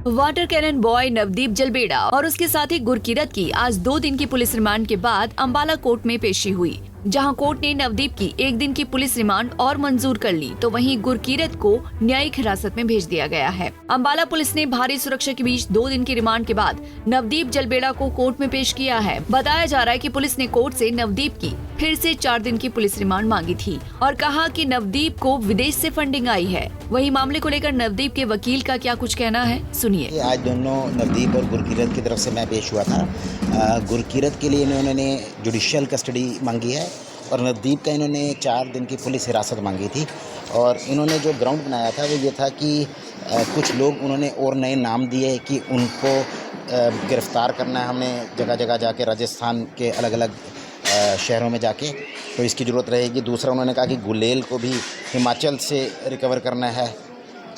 Water cannon boy Navdeep Jalbera और उसके साथी गुरकीरत की आज 2 दिन की पुलिस रिमांड के बाद अंबाला कोर्ट में पेशी हुई, जहां कोर्ट ने नवदीप की 1 दिन की पुलिस रिमांड और मंजूर कर ली, तो वहीं गुरकीरत को न्यायिक हिरासत में भेज दिया गया है। अंबाला पुलिस ने भारी सुरक्षा के बीच 2 दिन की रिमांड के बाद नवदीप जलबेड़ा को कोर्ट में पेश किया है। बताया जा रहा है कि पुलिस ने कोर्ट से नवदीप की फिर से 4 दिन की पुलिस रिमांड मांगी थी और कहा कि नवदीप को विदेश से फंडिंग आई है। वहीं मामले को लेकर नवदीप के वकील का क्या कुछ कहना है, सुनिए। आज दोनों नवदीप और गुरकीरत की तरफ से मैं पेश हुआ था। गुरकीरत के लिए इन्होंने जुडिशियल कस्टडी मांगी है और नवदीप का इन्होंने 4 दिन की पुलिस हिरासत मांगी थी। और इन्होंने जो ग्राउंड बनाया था वो ये था कि कुछ लोग उन्होंने और नए नाम दिए कि उनको गिरफ्तार करना है हमने जगह जगह जाके, राजस्थान के अलग अलग शहरों में जाके, तो इसकी ज़रूरत रहेगी। दूसरा उन्होंने कहा कि गुलेल को भी हिमाचल से रिकवर करना है,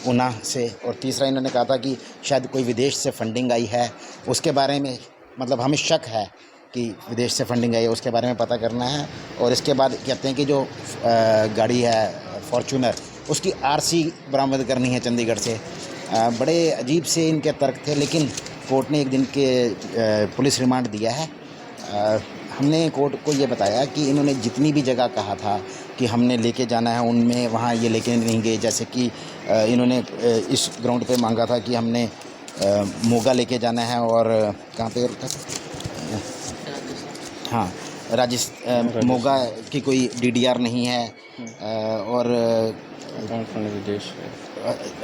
ऊना से। और तीसरा इन्होंने कहा था कि शायद कोई विदेश से फंडिंग आई है, उसके बारे में मतलब हमें शक है कि विदेश से फंडिंग आई है, उसके बारे में पता करना है। और इसके बाद कहते हैं कि जो गाड़ी है फॉर्चूनर, उसकी आरसी बरामद करनी है चंडीगढ़ से। बड़े अजीब से इनके तर्क थे, लेकिन कोर्ट ने 1 दिन के पुलिस रिमांड दिया है। हमने कोर्ट को ये बताया कि इन्होंने जितनी भी जगह कहा था कि हमने लेके जाना है, उनमें वहाँ ये लेके नहीं गए। जैसे कि इन्होंने इस ग्राउंड पे मांगा था कि हमने मोगा लेके जाना है, और कहाँ पे हाँ राजस्थान मोगा की कोई डीडीआर नहीं है। और विदेश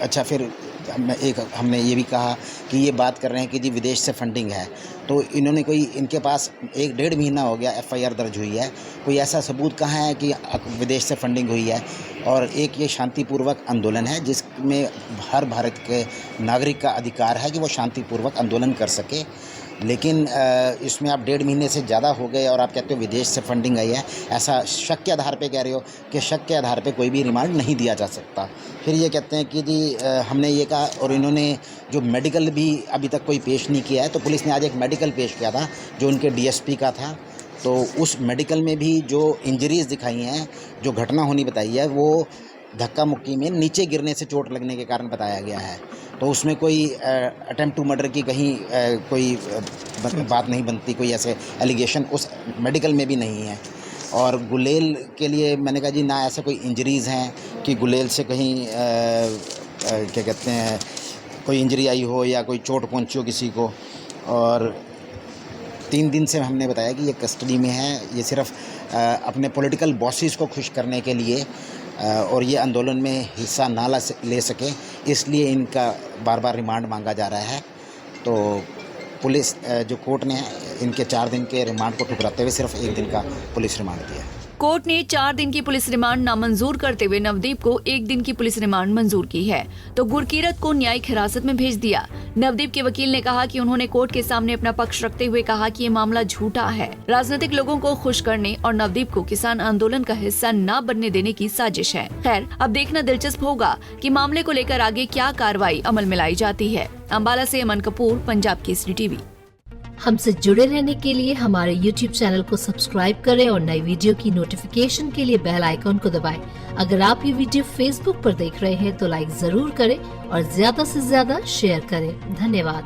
अच्छा, फिर हमने ये भी कहा कि ये बात कर रहे हैं कि जी विदेश से फंडिंग है, तो इन्होंने कोई, इनके पास 1-1.5 महीना हो गया एफआईआर दर्ज हुई है, कोई ऐसा सबूत कहाँ है कि विदेश से फंडिंग हुई है। और एक ये शांतिपूर्वक आंदोलन है जिसमें हर भारत के नागरिक का अधिकार है कि वो शांतिपूर्वक आंदोलन कर सके। लेकिन इसमें आप 1.5 महीने से ज़्यादा हो गए और आप कहते हो विदेश से फंडिंग आई है, ऐसा शक के आधार पे कह रहे हो कि शक के आधार पे कोई भी रिमांड नहीं दिया जा सकता। फिर ये कहते हैं कि जी हमने ये कहा, और इन्होंने जो मेडिकल भी अभी तक कोई पेश नहीं किया है, तो पुलिस ने आज एक मेडिकल पेश किया था जो उनके डीएसपी का था। तो उस मेडिकल में भी जो इंजरीज़ दिखाई हैं, जो घटना होनी बताई है, वो धक्का मुक्की में नीचे गिरने से चोट लगने के कारण बताया गया है। तो उसमें कोई अटेम्प्ट टू मर्डर की कहीं कोई बात नहीं बनती, कोई ऐसे एलिगेशन उस मेडिकल में भी नहीं है। और गुलेल के लिए मैंने कहा जी ना ऐसा कोई इंजरीज़ हैं कि गुलेल से कहीं क्या कहते हैं कोई इंजरी आई हो या कोई चोट पहुंची हो किसी को। और 3 दिन से हमने बताया कि ये कस्टडी में है, ये सिर्फ अपने पॉलिटिकल बॉसेस को खुश करने के लिए और ये आंदोलन में हिस्सा ना ले सके, इसलिए इनका बार बार रिमांड मांगा जा रहा है। तो पुलिस जो कोर्ट ने इनके 4 दिन के रिमांड को ठुकराते हुए सिर्फ 1 दिन का पुलिस रिमांड दिया। कोर्ट ने 4 दिन की पुलिस रिमांड नामंजूर करते हुए नवदीप को 1 दिन की पुलिस रिमांड मंजूर की है, तो गुरकीरत को न्यायिक हिरासत में भेज दिया। नवदीप के वकील ने कहा कि उन्होंने कोर्ट के सामने अपना पक्ष रखते हुए कहा कि ये मामला झूठा है, राजनीतिक लोगों को खुश करने और नवदीप को किसान आंदोलन का हिस्सा न बनने देने की साजिश है। खैर, अब देखना दिलचस्प होगा कि मामले को लेकर आगे क्या कार्रवाई अमल में लाई जाती है। अंबाला से अमन कपूर, पंजाब केसरी टीवी। हमसे जुड़े रहने के लिए हमारे YouTube चैनल को सब्सक्राइब करें और नई वीडियो की नोटिफिकेशन के लिए बेल आइकॉन को दबाएं। अगर आप ये वीडियो Facebook पर देख रहे हैं तो लाइक जरूर करें और ज्यादा से ज्यादा शेयर करें। धन्यवाद।